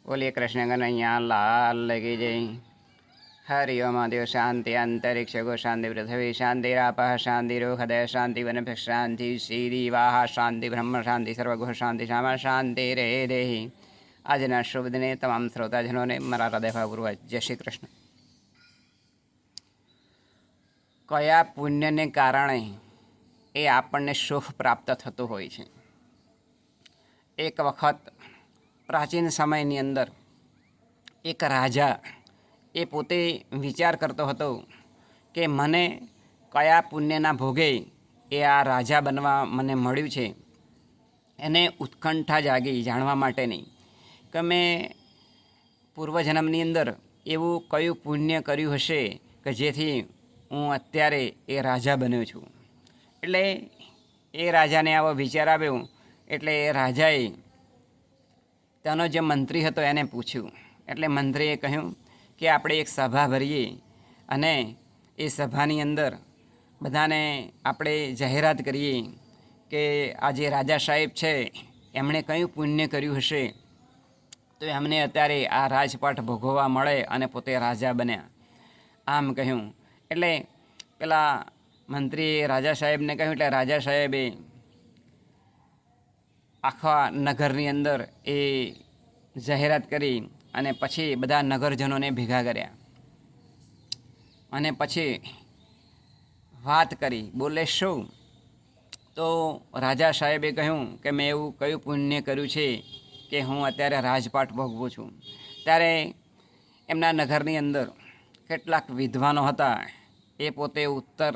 बोलिए कृष्ण कन्हैया लाल की जय। हरि ओम महादेव। शांति अंतरिक्ष गो शांति पृथ्वी शांति रापः शांति हृदय शांति वनभ्य शांति श्रीदिवाः शांति ब्रह्म शांति सर्वगुह शांति श्यामा शांति रे देहि। આજના શુભ દિને તમામ શ્રોતાજનોને મારા હૃદયભાવપૂર્વક જય શ્રી કૃષ્ણ। કયા પુણ્યને કારણે એ આપણને સુખ પ્રાપ્ત થતું હોય છે। એક વખત પ્રાચીન સમયની અંદર એક રાજા એ પોતે વિચાર કરતો હતો કે મને કયા પુણ્યના ભોગે એ આ રાજા બનવા મને મળ્યું છે। એને ઉત્કંઠા જાગી જાણવા માટેની કે મેં પૂર્વજન્મની અંદર એવું કયું પુણ્ય કર્યું હશે કે જેથી હું અત્યારે એ રાજા બન્યો છું। એટલે એ રાજાને આવો વિચાર આવ્યો એટલે એ રાજાએ તેનો જે મંત્રી હતો એને પૂછ્યું। એટલે મંત્રીએ કહ્યું કે આપણે એક સભા ભરીએ અને એ સભાની અંદર બધાને આપણે જાહેરાત કરીએ કે આ જે રાજા સાહેબ છે એમણે કયું પુણ્ય કર્યું હશે તો એમને અત્યારે આ રાજપાટ ભોગવવા મળે અને પોતે રાજા બન્યા। આમ કહ્યું એટલે પેલા મંત્રીએ રાજા સાહેબને કહ્યું એટલે રાજા સાહેબે આખા નગરની અંદર એ જાહેરાત કરી અને પછી બધા નગરજનોને ભેગા કર્યા અને પછી વાત કરી। બોલે શું? તો રાજા સાહેબે કહ્યું કે મેં એવું કયું પુણ્ય કર્યું છે કે હું અત્યારે રાજપાટ ભોગવું છું। ત્યારે એમના નગરની અંદર કેટલાક વિદ્વાનો હતા એ પોતે ઉત્તર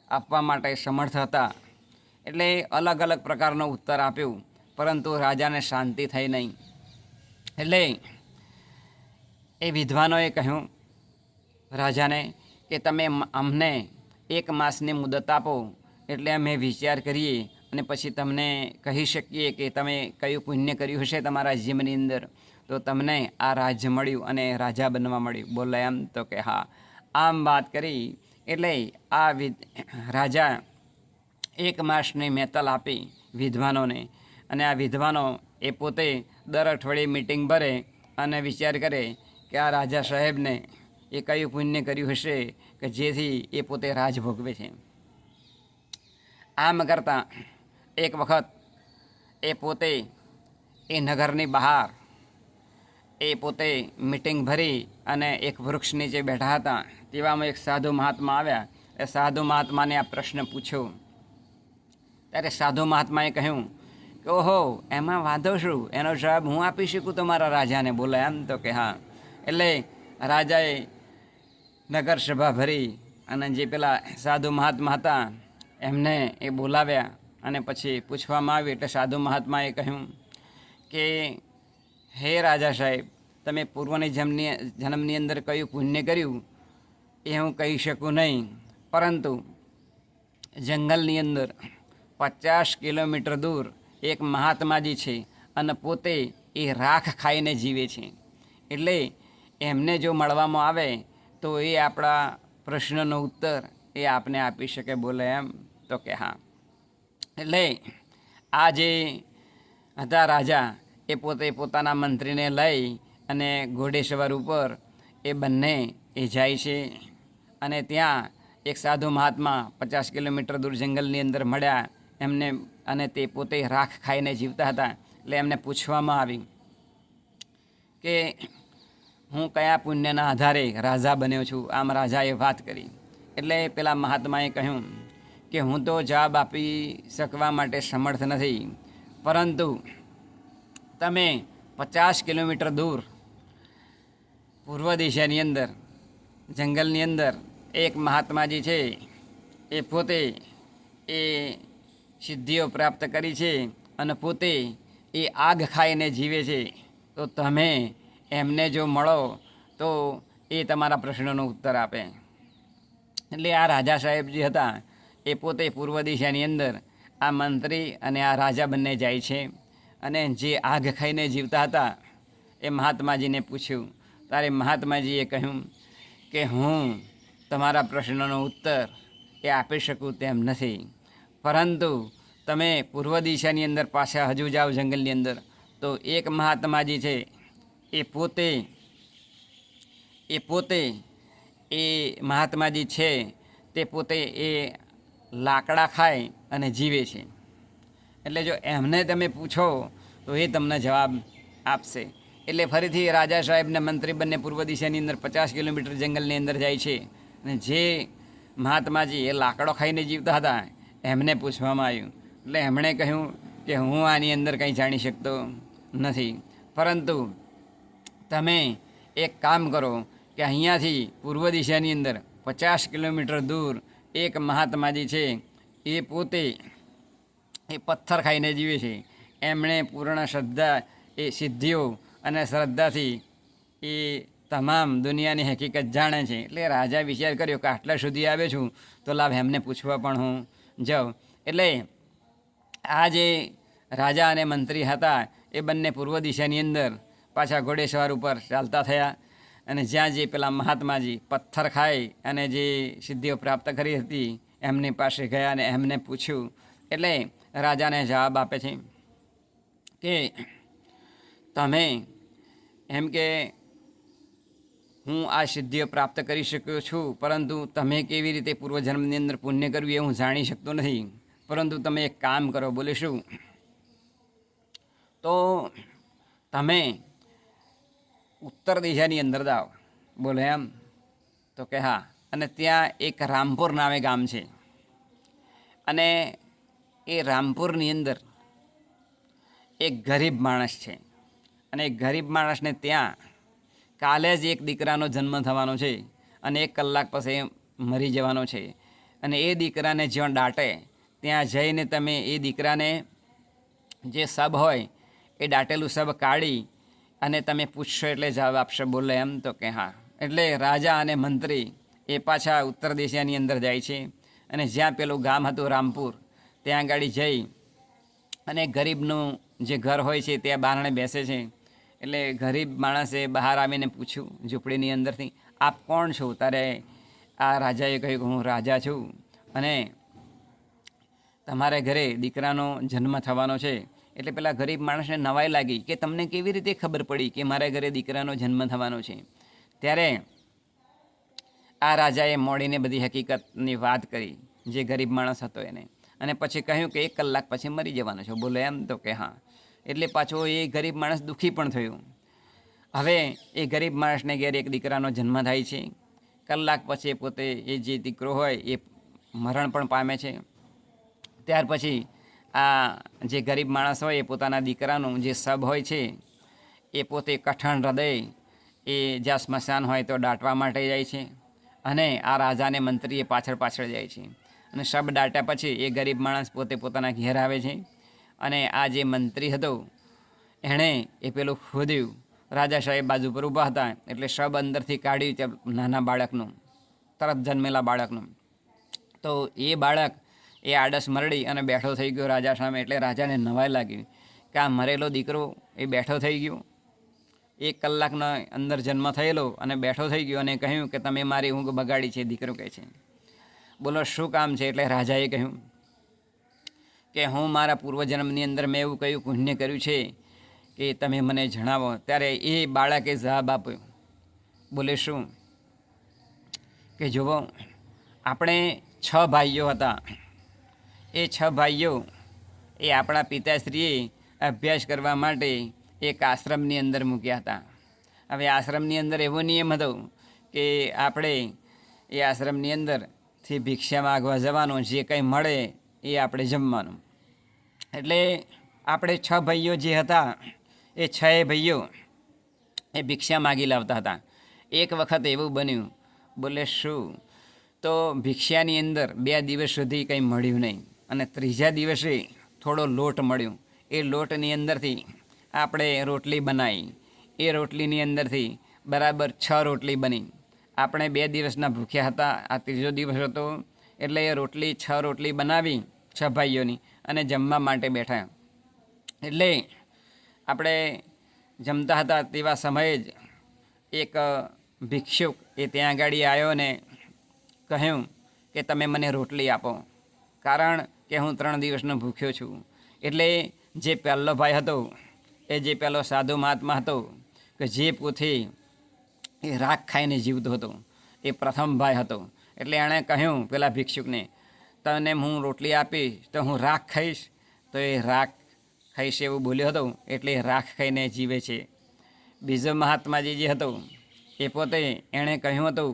આપવા માટે સમર્થ હતા। એટલે અલગ અલગ પ્રકારનો ઉત્તર આપ્યો પરંતુ રાજાને શાંતિ થઈ નહીં। એટલે એ વિદ્વાનોએ કહ્યું રાજાને કે તમે અમને 1 માસની મુદત આપો એટલે અમે વિચાર કરીએ અને પછી તમને કહી શકીએ કે તમે કયું પુણ્ય કર્યું હશે તમારા જીવનની અંદર તો તમને આ રાજ્ય મળ્યું અને રાજા બનવા મળ્યું। બોલે એમ તો કે હા। આમ વાત કરી એટલે આ રાજા 1 માસની મહેતલ આપી વિદ્વાનોને અને આ વિદ્વાનો એ પોતે દર અઠવાડિયે મિટિંગ ભરે અને વિચાર કરે કે આ રાજા સાહેબને એ કયું પુણ્ય કર્યું હશે કે જેથી એ પોતે રાજ ભોગવે છે। આમ કરતાં એક વખત એ પોતે એ નગરની બહાર એ પોતે મિટિંગ ભરી અને એક વૃક્ષ નીચે બેઠા હતા। તેવામાં એક સાધુ મહાત્મા આવ્યા। એ સાધુ મહાત્માને આ પ્રશ્ન પૂછ્યો ત્યારે સાધુ મહાત્માએ કહ્યું કે ઓહો એમાં વાંધો શું, એનો જવાબ હું આપી શકું તમારા રાજાને। બોલે એમ તો કે હા। એટલે રાજાએ નગર સભા ભરી અને જે પેલા સાધુ મહાત્મા હતા એમને એ બોલાવ્યા અને પછી પૂછવામાં આવ્યું એટલે સાધુ મહાત્માએ કહ્યું કે હે રાજા સાહેબ તમે પૂર્વની જન્મની અંદર કયું પુણ્ય કર્યું એ હું કહી શકું નહીં, પરંતુ જંગલની અંદર 50 કિલોમીટર દૂર એક મહાત્માજી છે અને પોતે એ રાખ ખાઈને જીવે છે। એટલે એમને જો મળવામાં આવે તો એ આપણા પ્રશ્નનો ઉત્તર એ આપને આપી શકે। બોલે એમ તો કે હા। એટલે આ જે હતા રાજા એ પોતે પોતાના મંત્રીને લઈ અને ઘોડેસવાર ઉપર એ બંને એ જાય છે અને ત્યાં એક સાધુ મહાત્મા 50 કિલોમીટર દૂર જંગલની અંદર મળ્યા એમને અને તે પોતે રાખ ખાઈને જીવતા હતા। એટલે એમને પૂછવામાં આવ્યું કે હું કયા પુણ્યના આધારે રાજા બન્યો છું। આમ રાજાએ વાત કરી એટલે પેલા મહાત્માએ કહ્યું કે હું તો જવાબ આપી શકવા માટે સમર્થ નથી, પરંતુ તમે 50 કિલોમીટર દૂર પૂર્વ દિશાની અંદર જંગલની અંદર એક મહાત્માજી છે એ પોતે એ સિદ્ધિઓ પ્રાપ્ત કરી છે અને પોતે એ આગ ખાઈને જીવે છે, તો તમે એમને જો મળો તો એ તમારા પ્રશ્નનો ઉત્તર આપે। એટલે આ રાજા સાહેબ જે હતા એ પોતે પૂર્વ દિશાની અંદર આ મંત્રી અને આ રાજા બંને જાય છે અને જે આગ ખાઈને જીવતા હતા એ મહાત્માજીને પૂછ્યું ત્યારે મહાત્માજીએ કહ્યું કે હું તમારા પ્રશ્નનો ઉત્તર એ આપી શકું તેમ નથી, પરંતુ તમે પૂર્વ દિશાની અંદર પાછા હજુ જાઓ જંગલની અંદર તો એક મહાત્માજી છે એ પોતે એ મહાત્માજી છે તે પોતે એ લાકડા ખાય અને જીવે છે. એટલે જો એમને તમે પૂછો તો એ તમને જવાબ આપશે. એટલે ફરીથી રાજા સાહેબ ને મંત્રી બંને પૂર્વ દિશાની અંદર 50 કિલોમીટર જંગલની અંદર જાય છે. અને જે મહાત્માજી એ લાકડો ખાઈને જીવતા હતા એમને પૂછવામાં આવ્યું. એટલે એમણે કહ્યું કે હું આની અંદર કંઈ જાણી શકતો નથી, પરંતુ તમે એક કામ કરો કે અહીંયાથી પૂર્વ દિશાની અંદર 50 કિલોમીટર દૂર એક મહાત્માજી છે, એ પોતે એ પથ્થર ખાઈને જીવે છે. એમણે પૂર્ણ શ્રદ્ધા એ સિદ્ધિઓ અને શ્રદ્ધાથી એ તમામ દુનિયાની હકીકત જાણે છે. એટલે રાજા વિચાર કર્યો કે આટલા સુધી આવ્યો છું તો લાભ એમને પૂછવા પણ હું જાઉં. એટલે આ જે રાજા અને મંત્રી હતા એ બંને પૂર્વ દિશાની અંદર પાછા ઘોડેસવાર ઉપર ચાલતા થયા અને જ્યાં જે પેલા મહાત્માજી પથ્થર ખાઈ અને જે સિદ્ધિઓ પ્રાપ્ત કરી હતી એમની પાસે ગયા અને એમને પૂછ્યું. એટલે રાજાને જવાબ આપે છે કે તમે એમ કે હું આ સિદ્ધિઓ પ્રાપ્ત કરી શક્યો છું, પરંતુ તમે કેવી રીતે પૂર્વજન્મની અંદર પુણ્ય કર્યું એ હું જાણી શકતો નથી, પરંતુ તમે એક કામ કરો. બોલે શું? તો તમે ઉત્તર દિશાની અંદર જાઓ. બોલે એમ? તો કે હા. અને ત્યાં એક રામપુર નામે ગામ છે, અને એ રામપુરની અંદર એક ગરીબ માણસ છે, અને એ ગરીબ માણસને ત્યાં કાલે જ એક દીકરાનો જન્મ થવાનો છે અને 1 કલાક પછી મરી જવાનો છે. અને એ દીકરાને જ્યાં દાટે ત્યાં જઈને તમે એ દીકરાને જે સબ હોય એ દાટેલું સબ કાઢી અને તમે પૂછશો એટલે જવાબ આપશે. બોલે એમ? તો કે હા. એટલે રાજા અને મંત્રી એ પાછા ઉત્તર દિશાની અંદર જાય છે અને જ્યાં પેલું ગામ હતું રામપુર ત્યાં ગાડી જઈ અને ગરીબનું જે ઘર હોય છે ત્યાં બારણે બેસે છે. એટલે ગરીબ માણસે બહાર આવીને પૂછ્યું ઝૂંપડીની અંદરથી, આપ કોણ છો? તારે આ રાજાએ કહ્યું કે હું રાજા છું અને તમારે ઘરે દીકરાનો જન્મ થવાનો છે. એટલે પેલા ગરીબ માણસને નવાઈ લાગી કે તમને કેવી રીતે ખબર પડી કે મારા ઘરે દીકરાનો જન્મ થવાનો છે? ત્યારે આ રાજાએ મોડીને બધી હકીકતની વાત કરી જે ગરીબ માણસ હતો એને, અને પછી કહ્યું કે 1 કલાક પછી મરી જવાનો છે. બોલે એમ? તો કે હા. એટલે પાછો એ ગરીબ માણસ દુઃખી પણ થયું. હવે એ ગરીબ માણસને ઘેર એક દીકરાનો જન્મ થાય છે. કલાક પછી પોતે એ જે દીકરો હોય એ મરણ પણ પામે છે. ત્યાર પછી આ જે ગરીબ માણસ હોય એ પોતાના દીકરાનું જે સબ હોય છે એ પોતે કઠણ હૃદય એ જ્યાં સ્મશાન હોય તો દાટવા માટે જાય છે, અને આ રાજાને મંત્રીએ પાછળ જાય છે. અને સબ દાટ્યા પછી એ ગરીબ માણસ પોતે પોતાના ઘેર આવે છે. અને આ જે મંત્રી હતો એણે એ પેલું ખોદ્યું. રાજા સાહેબ બાજુ પર ઊભા હતા એટલે સબ અંદરથી કાઢ્યું નાના બાળકનું, તરત જન્મેલા બાળકનું. તો એ બાળક એ આડસ મરડી અને બેઠો થઈ ગયો રાજા સામે. એટલે રાજાને નવાઈ લાગી કે આ મરેલો દીકરો એ બેઠો થઈ ગયો, 1 કલાકના અંદર જન્મ થયેલો અને બેઠો થઈ ગયો, અને કહ્યું કે તમે મારી ઊંઘ બગાડી છે. દીકરો કહે છે. બોલો શું કામ છે? એટલે રાજાએ કહ્યું કે હું મારા પૂર્વજન્મની અંદર મેં એવું કયું પુણ્ય કર્યું છે કે તમે મને જણાવો. ત્યારે એ બાળકે જવાબ આપ્યો. બોલે શું? કે જુઓ, આપણે 6 ભાઈઓ હતા. એ 6 ભાઈઓ એ આપણા પિતાશ્રીએ અભ્યાસ કરવા માટે એક આશ્રમની અંદર મૂક્યા હતા. હવે આશ્રમની અંદર એવો નિયમ હતો કે આપણે એ આશ્રમની અંદરથી ભિક્ષા માગવા જવાનું, જે કંઈ મળે એ આપણે જમવાનું. એટલે આપણે 6 ભાઈઓ જે હતા એ 6 ભાઈઓ એ ભિક્ષા માગી લાવતા હતા. એક વખત એવું બન્યું. બોલે શું? તો ભિક્ષાની અંદર 2 દિવસ સુધી કંઈ મળ્યું નહીં, અને 3જા દિવસે થોડો લોટ મળ્યો. એ લોટની અંદરથી આપણે રોટલી બનાવી. એ રોટલીની અંદરથી બરાબર 6 રોટલી બની. આપણે 2 દિવસના ભૂખ્યા હતા, આ 3જો દિવસ હતો. એટલે એ રોટલી 6 રોટલી બનાવી 6 ભાઈઓની અને જમવા માટે બેઠા. એટલે આપણે જમતા હતા તેવા સમયે જ એક ભિક્ષુક એ ત્યાં આગળ આવ્યો ને કહ્યું કે તમે મને રોટલી આપો, કારણ કે હું 3 દિવસનો ભૂખ્યો છું. એટલે જે પહેલો ભાઈ હતો એ જે પહેલો સાધુ મહાત્મા હતો કે જે પોતે એ રાખ ખાઈને જીવતો હતો, એ પ્રથમ ભાઈ હતો. એટલે એણે કહ્યું પેલા ભિક્ષુકને, તને હું રોટલી આપીશ તો હું રાખ ખાઈશ? તો એ રાખ ખાઈશ એવું બોલ્યો હતો, એટલે રાખ ખાઈને જીવે છે. બીજો મહાત્માજી જે હતો એ પોતે એણે કહ્યું હતું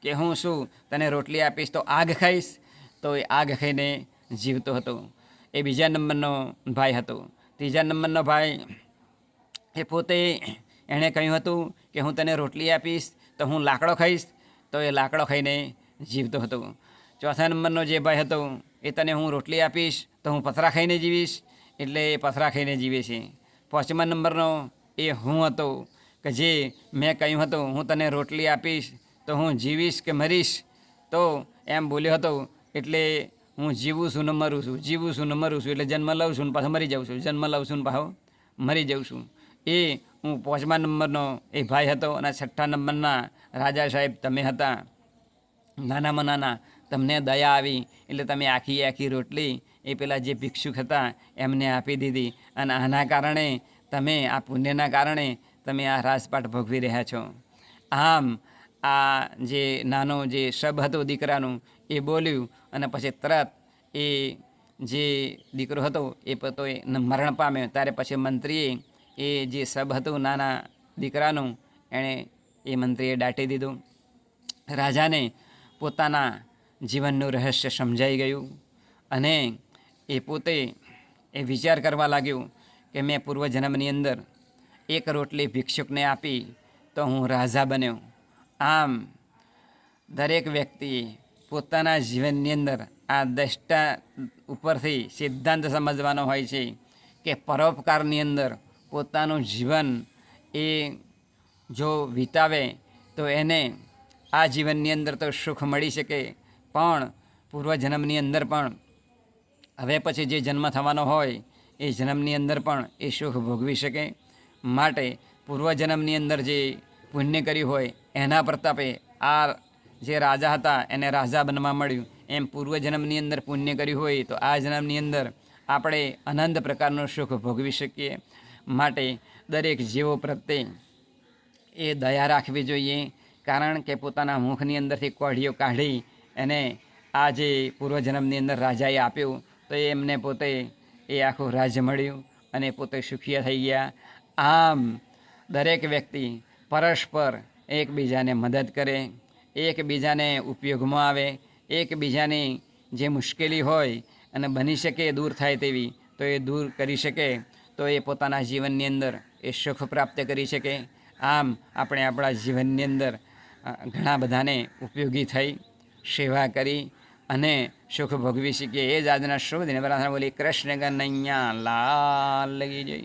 કે હું શું તને રોટલી આપીશ તો આગ ખાઈશ? તો એ આગ ખાઈને જીવતો હતો. એ બીજા નંબરનો ભાઈ હતો. ત્રીજા નંબરનો ભાઈ એ પોતે એણે કહ્યું હતું કે હું તને રોટલી આપીશ તો હું લાકડો ખાઈશ? તો એ લાકડો ખાઈને જીવતો હતો. ચોથા નંબરનો જે ભાઈ હતો એ તને હું રોટલી આપીશ તો હું પથરા ખાઈને જીવીશ? એટલે એ પથરા ખાઈને જીવે છે. પાંચમા નંબરનો એ હું હતો કે જે મેં કહ્યું હતું હું તને રોટલી આપીશ તો હું જીવીશ કે મરીશ? તો એમ બોલ્યો હતો, એટલે હું જીવું છું ને મરું છું, જીવું છું ને મરું છું, એટલે જન્મ લઉં છું ને પાછો મરી જાઉં છું, જન્મ લઉં છું ને પાછો મરી જાઉં છું. એ હું પાંચમા નંબરનો એ ભાઈ હતો. અને છઠ્ઠા નંબરના રાજા સાહેબ તમે હતા. નાનામાં નાના તમને દયા આવી એટલે તમે આખી રોટલી એ પેલા જે ભિક્ષુક હતા એમને આપી દીધી. અને આના કારણે તમે આ પુણ્યના કારણે તમે આ રાજપાટ ભોગવી રહ્યા છો. આમ આ જે નાનો જે શબ હતો દીકરાનું એ બોલ્યું અને પછી તરત એ જે દીકરો હતો એ પોતે મરણ પામ્યો. ત્યારે પછી મંત્રીએ એ જે શબ હતું નાના દીકરાનું એણે એ મંત્રીએ દાટી દીધું. રાજાને પોતાના જીવનનું રહસ્ય સમજાઈ ગયું અને એ પોતે એ વિચાર કરવા લાગ્યું કે મેં પૂર્વજન્મની અંદર એક રોટલી ભિક્ષુકને આપી તો હું રાજા બન્યો. આમ દરેક વ્યક્તિએ પોતાના જીવનની અંદર આ દ્રષ્ટા ઉપરથી સિદ્ધાંત સમજવાનો હોય છે કે પરોપકારની અંદર પોતાનું જીવન એ જો વિતાવે તો એને આ જીવનની અંદર તો સુખ મળી શકે, પણ પૂર્વજન્મની અંદર પણ હવે પછી જે જન્મ થવાનો હોય એ જન્મની અંદર પણ એ સુખ ભોગવી શકે. માટે પૂર્વજન્મની અંદર જે પુણ્ય કર્યું હોય એના પ્રતાપે આ જે રાજા હતા એને રાજા બનવા મળ્યું. એમ પૂર્વજન્મની અંદર પુણ્ય કર્યું હોય તો આ જન્મની અંદર આપણે અનંત પ્રકારનું સુખ ભોગવી શકીએ. માટે દરેક જીવો પ્રત્યે એ દયા રાખવી જોઈએ. કારણ કે પોતાના મુખની અંદરથી કોઢીઓ કાઢી અને આ જે પૂર્વજન્મની અંદર રાજાએ આપ્યું તો એમને પોતે એ આખું રાજ્ય મળ્યું અને પોતે સુખી થઈ ગયા. આમ દરેક વ્યક્તિ પરસ્પર એકબીજાને મદદ કરે, એકબીજાને ઉપયોગમાં આવે, એકબીજાની જે મુશ્કેલી હોય અને બની શકે દૂર થાય તેવી તો એ દૂર કરી શકે, તો એ પોતાના જીવનની અંદર એ સુખ પ્રાપ્ત કરી શકે. આમ આપણે આપણા જીવનની અંદર ઘણા બધાને ઉપયોગી થઈ સેવા કરી અને સુખ ભોગવી શકીએ. એ જ આજના શુભ દિન. બોલી કૃષ્ણ કનૈયા લાલ કી જય.